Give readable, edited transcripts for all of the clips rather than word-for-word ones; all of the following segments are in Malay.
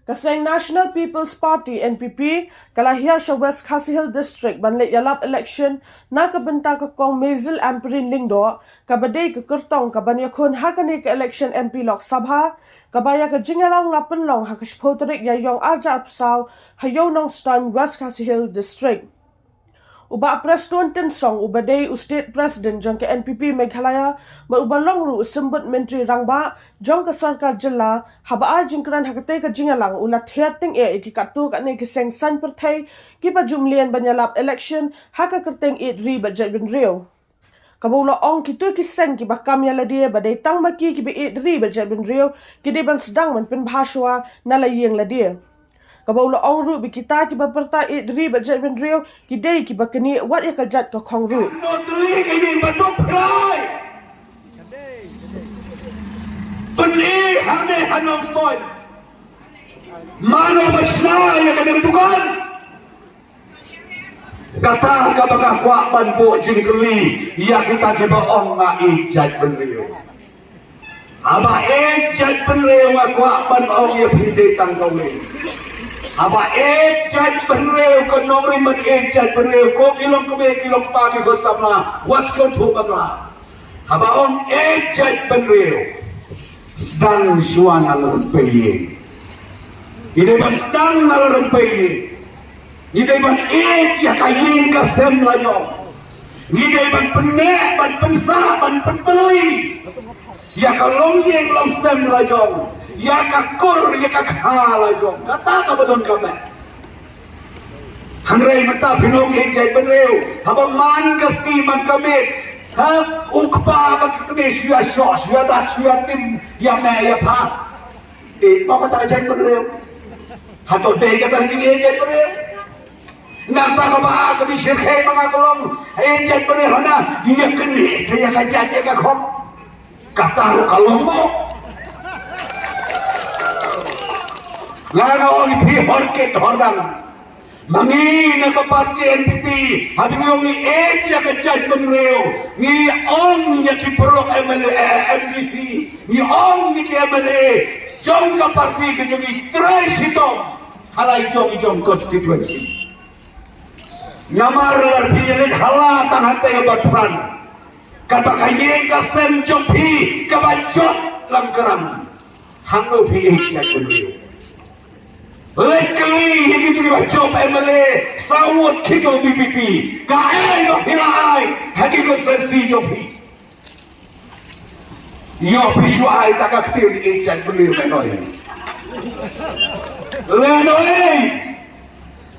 Kaseng National People's Party NPP kalahir sa West Khasi Hill District banlet yalap election na kabenta ka kong Mezil Amperin Lingdo kabadai ke kertong kabanyakun hakani ke election MP Lok Sabha kabaya ke Jingalong lapenlong hakashpoterik yayong aja apsaw hayonong stan West Khasi Hill District. Uba Preston Tensong ubadai State President jong ke NPP Meghalaya berubalong ru sembut Menteri Rangba jong ke Sarkar Jilla haba jingkran hakate ke Jingalang ulat herting iki katu kat ne kiseng san pertai ki bajumlian banyalap election haka kerteng ri budget bin rio. Kabula ong kitu kiseng ki bakam yala dia badai tang maki ki be ri budget bin rio ki de ban sedang men pen bahaswa nalayeng la dia. Kabula ong ru bi kita ki baperta ri budget bin rio ki dei ki bakani wat ya kajat ka khong ru. Kadei ini batuk prai. Beli hane hanong stoy. Mana besar yang ada dudukan? Kata ka baka kuak ban bo jing keli ya kita ke ong na ijat benrio. Aba ijat benrio wa kuak ban ong ya pide tang kau ni. Aba ejat benreu ko nomri man ejat benreu ko kilong kube kilong pagi ko sama what's going to Bakla. Aba on ejat benreu sedang suan alun peye. Ide ban sedang alun peye. Ide ban ya kayin ka sem layo. Ide ban penek ban pensa ban penbeli. Ya kalong yeng long sem layo. Ya kakur ya kakhala jong kata ka badon kame hanrei mata binong ejai benreu haba man kasti man kame ha ukpa bak kame syua syua syua da syua tim ya me ya pa mau kata ejai benreu hato dei kata ni ejai benreu nanta ka ba ka bi shirkhe mga kolong ejai benreu hana dia keni saya kajat ya ka khom kata ru kalong mo Lana oli pi horket horang. Mangi na kapati NPP. Habi ngong ni ya kajat benreu. Ni ong ya ki perok MDC. Ni ong ni ki MLA. Jong kapati ke jongi try sitong. Halai jong constituency. Nyamar lar pilit hala tang hante batran. Kata kayeng kasem jong pi kabajot langkeram. Hango pi ya benreu. Lekali ini juga job MLA sawut kiko BPP kaai bahilai hakiko sensi jobi yo pisuai takak tir ejat beliau menoi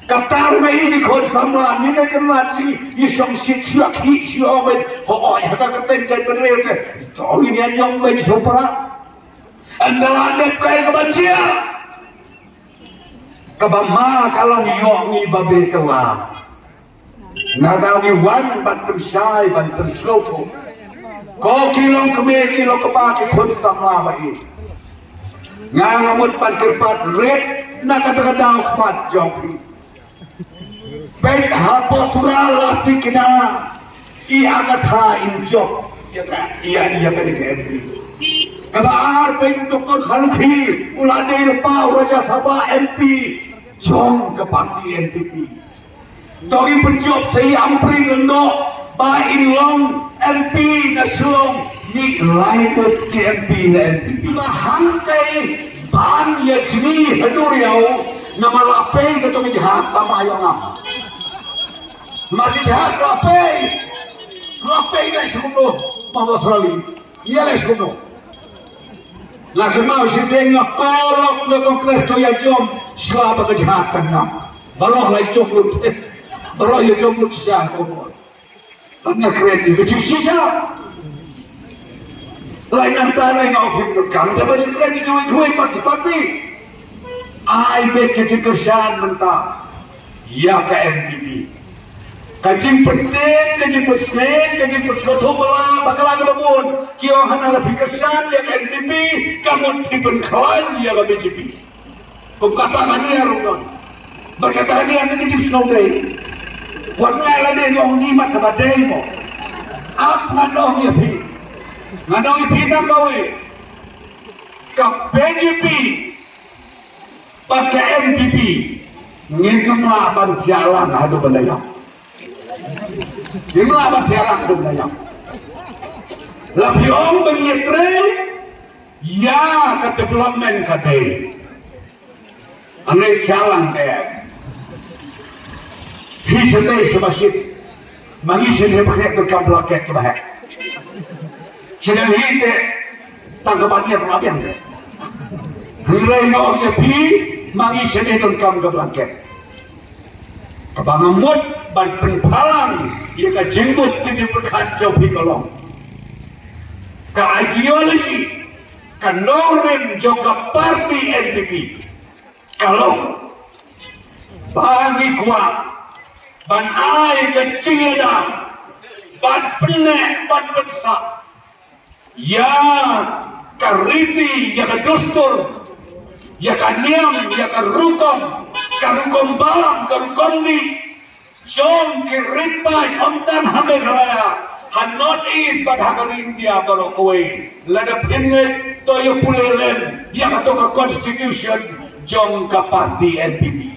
katar mai ini kon sama ni nak mati isong sit syuak hi syuawen ho haka keten ejat beliau ke to ini anyong mai sopra andalan kai kebancia kabama kalau ni babe kala nada ni wan ban tersai ban terslofo ko kilong keme kilo kepaki kon sama bai ngamut ban kerpat red na kadang khmat jopi baik hapotural atikna I agatha injok ya ka iya ka ni kabar pe doktor khalfi ulade pa raja sabha MP jong ke parti NPP togi penjob sei ampri no ba in long MP na slong ni laitut ke MP na NPP mahangkai ban ya jini Haduh riau nama lape ke to jahat pa mayong am mari jahat lape na suno mawasrali iya le suno lagi mau sistemnya kolok na kongres to ya jom selama kejahatan nam baroh lai jomlut baroh ya jomlut siya komor tanya kredi kecil sisa lain antara yang ofin berkang tapi kredi duit pati-pati ai bet kecil kesan mentah ya ke NPP kajing penting, kajing pesmen, kajing persekutuh belah, bakal bangun. Kio hana lebih kesan yang NPP, kamu diberkalan ya ke BJP. Pengkatakan dia rungon, berkata dia nanti di Sngi. Warna lade yang nyimat ke badai mo. Apa ngadong ya pi? Ngadong ipi tak kau ke BJP pakai NPP ngitma ban tialang Haduh bendaya ngitma ban tialang Haduh bendaya lebih om benyetre ya ke development Kadei ane tialang deh hisatay sebasit mangi sebagai tukang bloket bahak sedang hite tanggapannya pengabian deh Hirai no yepi mangi sedih kam ke blanket. Kebangamut ban penpalang ia ka jenggut dijemputkan jauh pikolong. Ka ideologi ka norm juga parti NPP. Kalau bagi kuat ban ai ka cingeda ban penek ban pensak ya kariti ya ka dustur ya kan niam, ya kan rukong balang, kan di jom kiripai, omtan hame raya, han not east, but hakan India baru kue, lada pinget, toyo pulelen, ya kato ka constitution, jom ka parti NPP.